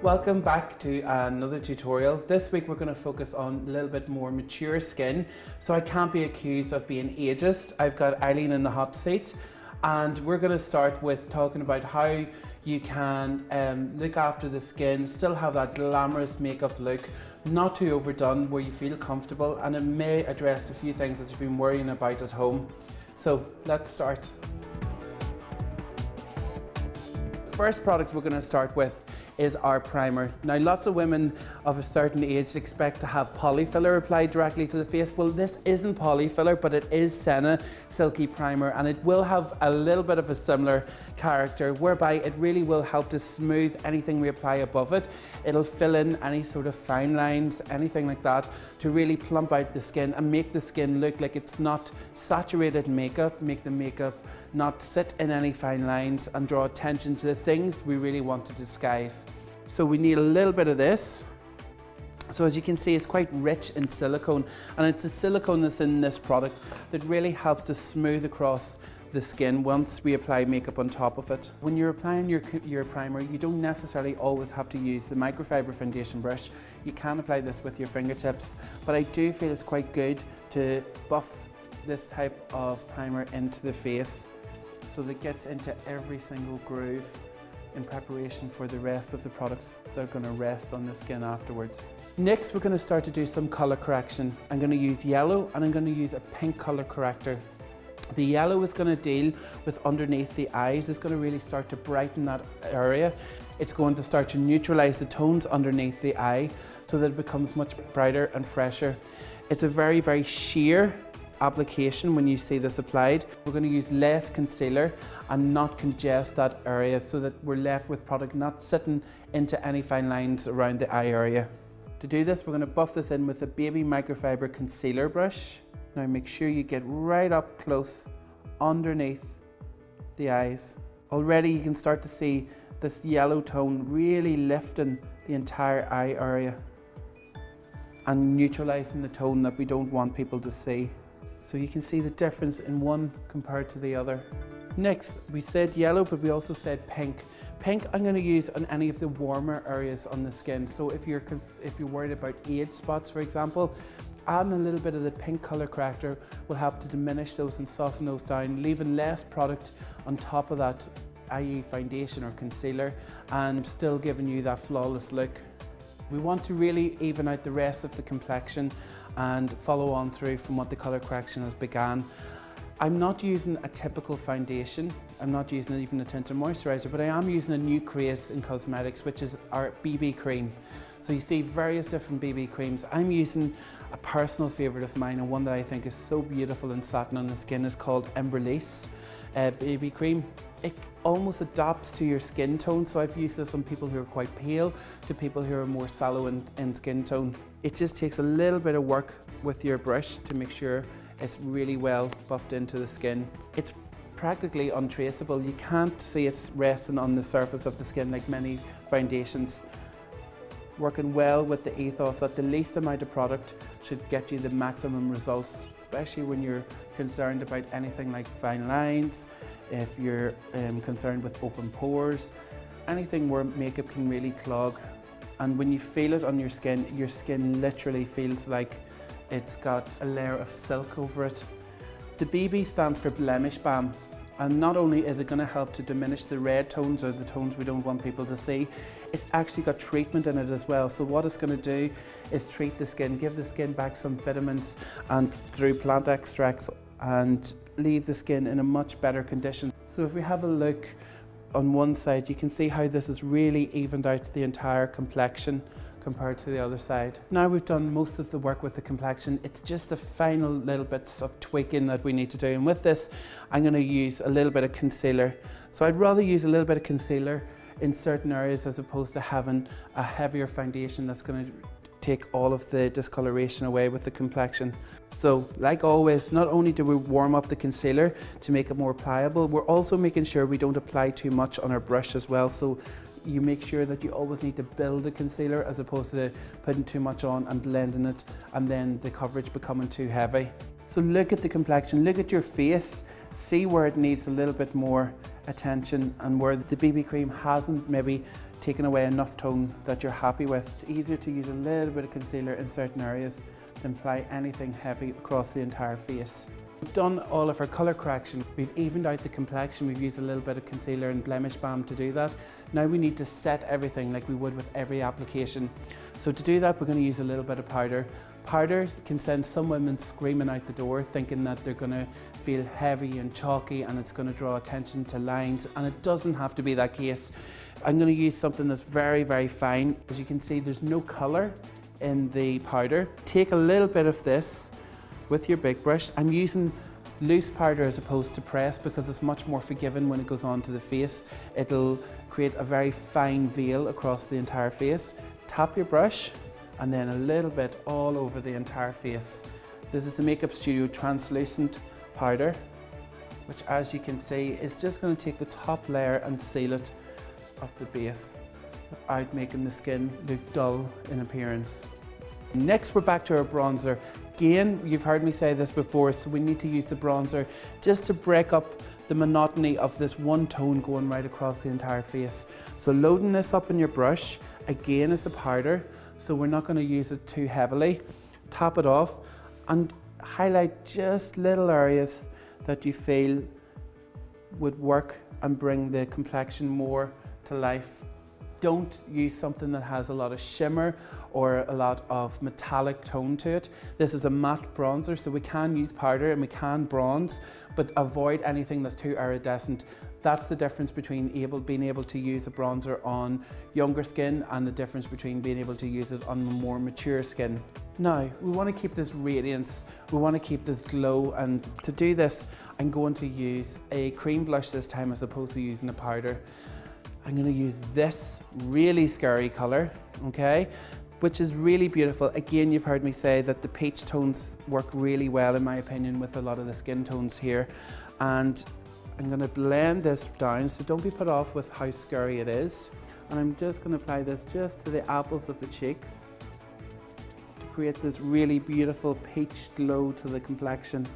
Welcome back to another tutorial. This week we're going to focus on a little bit more mature skin, so I can't be accused of being ageist. I've got Aislinn in the hot seat, and we're going to start with talking about how you can look after the skin, still have that glamorous makeup look, not too overdone, where you feel comfortable, and it may address a few things that you've been worrying about at home. So let's start. First product we're going to start with is our primer. Now, lots of women of a certain age expect to have polyfiller applied directly to the face. Well, this isn't polyfiller, but it is Senna Silky Primer, and it will have a little bit of a similar character, whereby it really will help to smooth anything we apply above it. It'll fill in any sort of fine lines, anything like that, to really plump out the skin and make the skin look like it's not saturated makeup, make the makeup not sit in any fine lines and draw attention to the things we really want to disguise. So we need a little bit of this. So as you can see, it's quite rich in silicone, and it's the silicone that's in this product that really helps to smooth across the skin once we apply makeup on top of it. When you're applying your primer, you don't necessarily always have to use the microfiber foundation brush. You can apply this with your fingertips, but I do feel it's quite good to buff this type of primer into the face, so that it gets into every single groove in preparation for the rest of the products that are going to rest on the skin afterwards. Next, we're going to start to do some colour correction. I'm going to use yellow, and I'm going to use a pink colour corrector. The yellow is going to deal with underneath the eyes. It's going to really start to brighten that area. It's going to start to neutralise the tones underneath the eye so that it becomes much brighter and fresher. It's a very, very sheer application when you see this applied. We're going to use less concealer and not congest that area, so that we're left with product not sitting into any fine lines around the eye area. To do this, we're going to buff this in with a baby microfiber concealer brush. Now make sure you get right up close underneath the eyes. Already you can start to see this yellow tone really lifting the entire eye area and neutralizing the tone that we don't want people to see. So you can see the difference in one compared to the other. Next, we said yellow, but we also said pink. Pink I'm going to use on any of the warmer areas on the skin. So if you're worried about age spots, for example, adding a little bit of the pink colour corrector will help to diminish those and soften those down, leaving less product on top of that, i.e. foundation or concealer, and still giving you that flawless look. We want to really even out the rest of the complexion and follow on through from what the colour correction has began. I'm not using a typical foundation, I'm not using even a tinted moisturiser, but I am using a new craze in cosmetics, which is our BB cream. So you see various different BB creams. I'm using a personal favourite of mine, and one that I think is so beautiful and satin on the skin, is called Emberlace BB cream. It almost adapts to your skin tone, so I've used this on people who are quite pale to people who are more sallow in skin tone. It just takes a little bit of work with your brush to make sure it's really well buffed into the skin. It's practically untraceable. You can't see it's resting on the surface of the skin like many foundations. Working well with the ethos that the least amount of product should get you the maximum results, especially when you're concerned about anything like fine lines, if you're concerned with open pores, anything where makeup can really clog. And when you feel it on your skin literally feels like it's got a layer of silk over it. The BB stands for Blemish Balm, and not only is it going to help to diminish the red tones or the tones we don't want people to see, it's actually got treatment in it as well. So what it's going to do is treat the skin, give the skin back some vitamins and through plant extracts, and leave the skin in a much better condition. So if we have a look on one side, you can see how this has really evened out the entire complexion compared to the other side. Now we've done most of the work with the complexion, it's just the final little bits of tweaking that we need to do. And with this, I'm going to use a little bit of concealer. So I'd rather use a little bit of concealer in certain areas as opposed to having a heavier foundation that's going to take all of the discoloration away with the complexion. So like always, not only do we warm up the concealer to make it more pliable, we're also making sure we don't apply too much on our brush as well. So you make sure that you always need to build the concealer as opposed to putting too much on and blending it and then the coverage becoming too heavy. So look at the complexion, look at your face, see where it needs a little bit more attention and where the BB cream hasn't maybe taking away enough tone that you're happy with. It's easier to use a little bit of concealer in certain areas than apply anything heavy across the entire face. We've done all of our colour correction. We've evened out the complexion. We've used a little bit of concealer and blemish balm to do that. Now we need to set everything like we would with every application. So to do that, we're going to use a little bit of powder. Powder can send some women screaming out the door thinking that they're going to feel heavy and chalky and it's going to draw attention to lines, and it doesn't have to be that case. I'm going to use something that's very, very fine. As you can see, there's no colour in the powder. Take a little bit of this with your big brush. I'm using loose powder as opposed to press because it's much more forgiving when it goes onto the face. It'll create a very fine veil across the entire face. Tap your brush and then a little bit all over the entire face. This is the Makeup Studio translucent powder, which, as you can see, is just going to take the top layer and seal it of the base without making the skin look dull in appearance. Next, we're back to our bronzer. Again, you've heard me say this before, so we need to use the bronzer just to break up the monotony of this one tone going right across the entire face. So loading this up in your brush, again, is the powder, so we're not going to use it too heavily. Tap it off and highlight just little areas that you feel would work and bring the complexion more to life. Don't use something that has a lot of shimmer or a lot of metallic tone to it. This is a matte bronzer, so we can use powder and we can bronze, but avoid anything that's too iridescent. That's the difference between being able to use a bronzer on younger skin and the difference between being able to use it on more mature skin. Now, we want to keep this radiance, we want to keep this glow, and to do this, I'm going to use a cream blush this time as opposed to using a powder. I'm going to use this really scary colour, okay, which is really beautiful. Again, you've heard me say that the peach tones work really well, in my opinion, with a lot of the skin tones here. And I'm going to blend this down, so don't be put off with how scary it is. And I'm just going to apply this just to the apples of the cheeks to create this really beautiful peach glow to the complexion.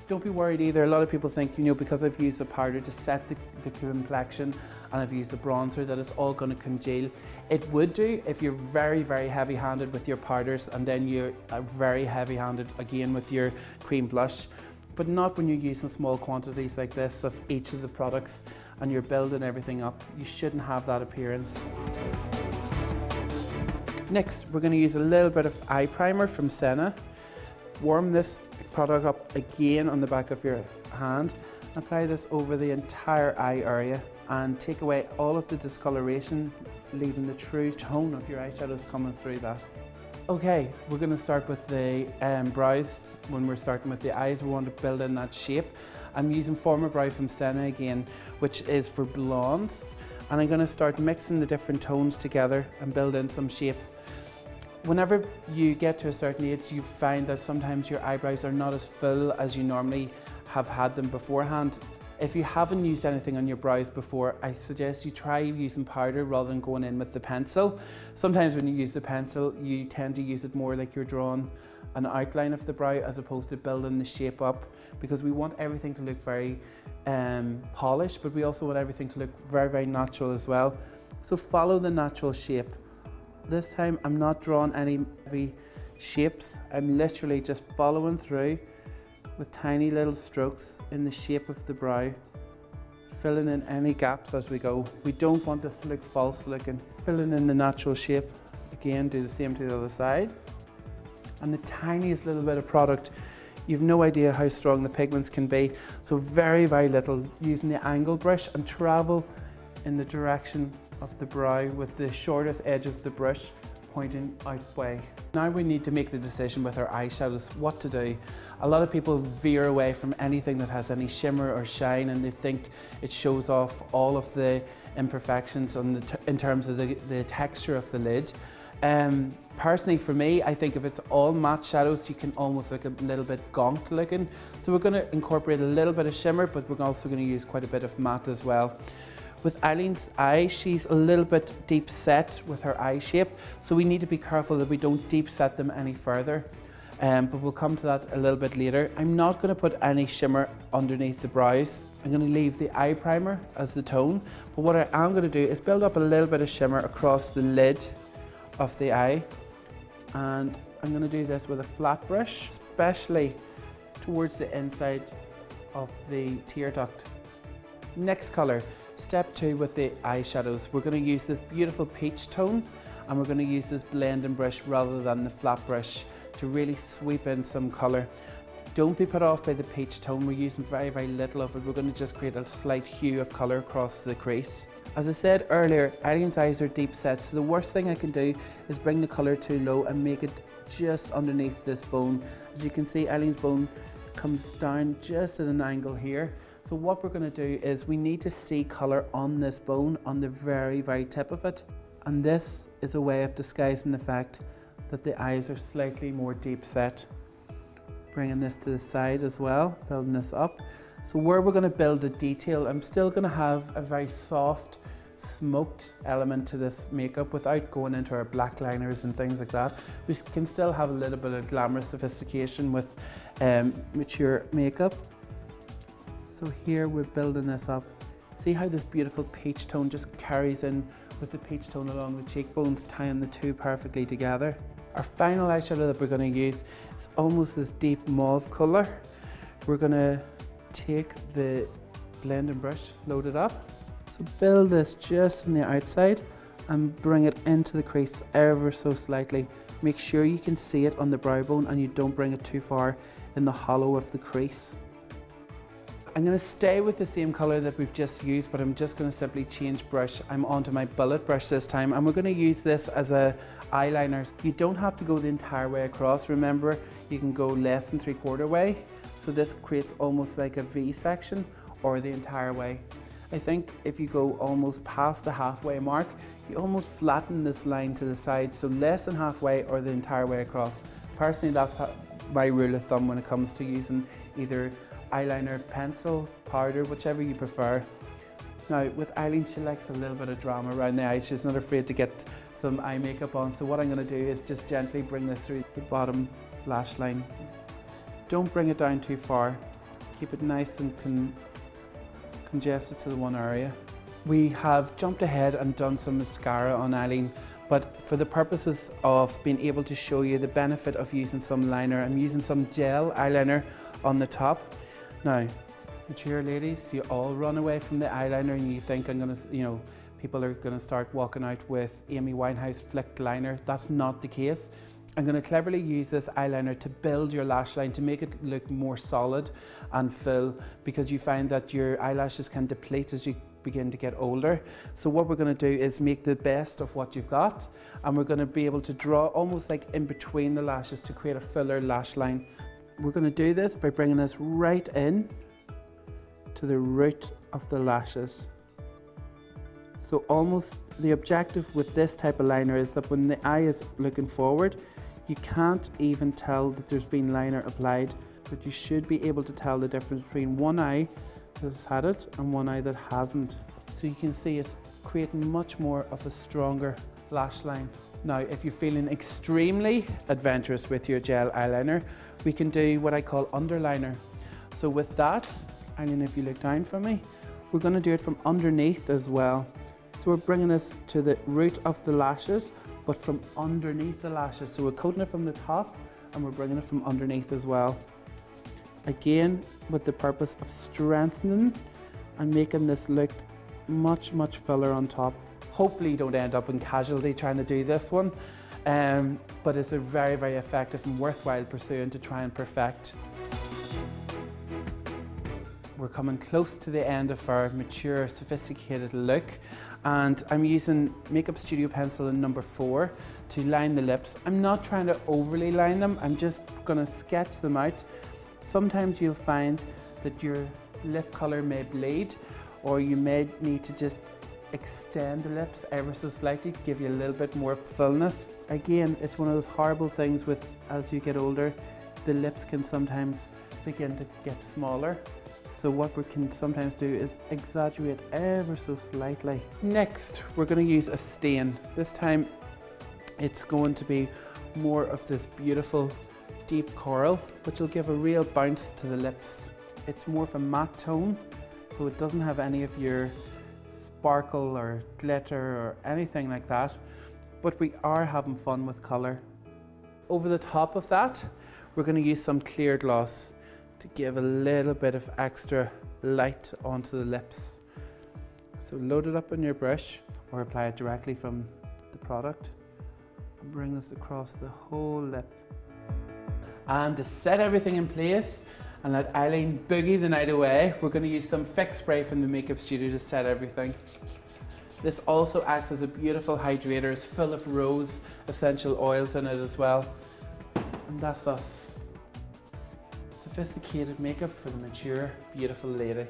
Don't be worried either. A lot of people think, you know, because I've used a powder to set the complexion and I've used a bronzer, that it's all going to congeal. It would do if you're very, very heavy-handed with your powders and then you're very heavy-handed again with your cream blush, but not when you're using small quantities like this of each of the products and you're building everything up. You shouldn't have that appearance. Next, we're going to use a little bit of eye primer from Senna. Warm this product up again on the back of your hand and apply this over the entire eye area and take away all of the discoloration, leaving the true tone of your eyeshadows coming through that. Okay, we're going to start with the brows. When we're starting with the eyes, we want to build in that shape. I'm using Former Brow from Senna again, which is for blondes, and I'm going to start mixing the different tones together and build in some shape. Whenever you get to a certain age, you find that sometimes your eyebrows are not as full as you normally have had them beforehand. If you haven't used anything on your brows before, I suggest you try using powder rather than going in with the pencil. Sometimes when you use the pencil, you tend to use it more like you're drawing an outline of the brow as opposed to building the shape up, because we want everything to look very polished, but we also want everything to look very, very natural as well. So follow the natural shape. This time I'm not drawing any heavy shapes. I'm literally just following through with tiny little strokes in the shape of the brow, filling in any gaps as we go. We don't want this to look false looking. Filling in the natural shape. Again, do the same to the other side. And the tiniest little bit of product, you've no idea how strong the pigments can be. So very, very little, using the angle brush and travel in the direction of the brow with the shortest edge of the brush pointing outway. Now we need to make the decision with our eyeshadows what to do. A lot of people veer away from anything that has any shimmer or shine, and they think it shows off all of the imperfections on in terms of the texture of the lid. Personally for me, I think if it's all matte shadows, you can almost look a little bit gonked looking. So we're going to incorporate a little bit of shimmer, but we're also going to use quite a bit of matte as well. With Aislinn's eye, she's a little bit deep set with her eye shape, so we need to be careful that we don't deep set them any further. But we'll come to that a little bit later. I'm not going to put any shimmer underneath the brows. I'm going to leave the eye primer as the tone, but what I am going to do is build up a little bit of shimmer across the lid of the eye, and I'm going to do this with a flat brush, especially towards the inside of the tear duct. Next colour, step 2 with the eyeshadows. We're going to use this beautiful peach tone, and we're going to use this blending brush rather than the flat brush to really sweep in some colour. Don't be put off by the peach tone, we're using very, very little of it. We're going to just create a slight hue of colour across the crease. As I said earlier, Aislinn's eyes are deep set, so the worst thing I can do is bring the colour too low and make it just underneath this bone. As you can see, Aislinn's bone comes down just at an angle here. So what we're going to do is we need to see colour on this bone, on the very, very tip of it. And this is a way of disguising the fact that the eyes are slightly more deep set. Bringing this to the side as well, building this up. So where we're going to build the detail, I'm still going to have a very soft, smoked element to this makeup without going into our black liners and things like that. We can still have a little bit of glamorous sophistication with mature makeup. So here we're building this up. See how this beautiful peach tone just carries in with the peach tone along the cheekbones, tying the two perfectly together. Our final eyeshadow that we're going to use is almost this deep mauve colour. We're going to take the blending brush, load it up. So build this just on the outside and bring it into the crease ever so slightly. Make sure you can see it on the brow bone and you don't bring it too far in the hollow of the crease. I'm going to stay with the same colour that we've just used, but I'm just going to simply change brush. I'm onto my bullet brush this time, and we're going to use this as a eyeliner. You don't have to go the entire way across. Remember, you can go less than 3/4 way. So this creates almost like a V section, or the entire way. I think if you go almost past the halfway mark, you almost flatten this line to the side. So less than halfway or the entire way across. Personally, that's my rule of thumb when it comes to using either eyeliner, pencil, powder, whichever you prefer. Now with Aislinn, she likes a little bit of drama around the eyes. She's not afraid to get some eye makeup on. So what I'm going to do is just gently bring this through the bottom lash line. Don't bring it down too far. Keep it nice and congested to the one area. We have jumped ahead and done some mascara on Aislinn, but for the purposes of being able to show you the benefit of using some liner, I'm using some gel eyeliner on the top. Now, mature ladies, you all run away from the eyeliner and you think people are gonna start walking out with Amy Winehouse flicked liner. That's not the case. I'm gonna cleverly use this eyeliner to build your lash line, to make it look more solid and full, because you find that your eyelashes can deplete as you begin to get older. So what we're gonna do is make the best of what you've got, and we're gonna be able to draw almost like in between the lashes to create a fuller lash line. We're going to do this by bringing this right in to the root of the lashes. So almost the objective with this type of liner is that when the eye is looking forward, you can't even tell that there's been liner applied, but you should be able to tell the difference between one eye that has had it and one eye that hasn't. So you can see it's creating much more of a stronger lash line. Now, if you're feeling extremely adventurous with your gel eyeliner, we can do what I call underliner. So with that, Aislinn, if you look down for me, we're going to do it from underneath as well. So we're bringing this to the root of the lashes, but from underneath the lashes. So we're coating it from the top and we're bringing it from underneath as well. Again, with the purpose of strengthening and making this look much, much fuller on top. Hopefully you don't end up in casualty trying to do this one, but it's a very, very effective and worthwhile pursuit to try and perfect. We're coming close to the end of our mature, sophisticated look, and I'm using Makeup Studio pencil in number 4 to line the lips. I'm not trying to overly line them, I'm just going to sketch them out. Sometimes you'll find that your lip colour may bleed, or you may need to just extend the lips ever so slightly to give you a little bit more fullness. Again, it's one of those horrible things with, as you get older, the lips can sometimes begin to get smaller. So what we can sometimes do is exaggerate ever so slightly. Next, we're going to use a stain. This time it's going to be more of this beautiful deep coral, which will give a real bounce to the lips. It's more of a matte tone, so it doesn't have any of your sparkle or glitter or anything like that, but we are having fun with colour. Over the top of that, we're going to use some clear gloss to give a little bit of extra light onto the lips. So load it up on your brush or apply it directly from the product and bring this across the whole lip. And to set everything in place and let Aislinn boogie the night away, we're going to use some fix spray from the makeup studio to set everything. This also acts as a beautiful hydrator. It's full of rose essential oils in it as well. And that's us. Sophisticated makeup for the mature, beautiful lady.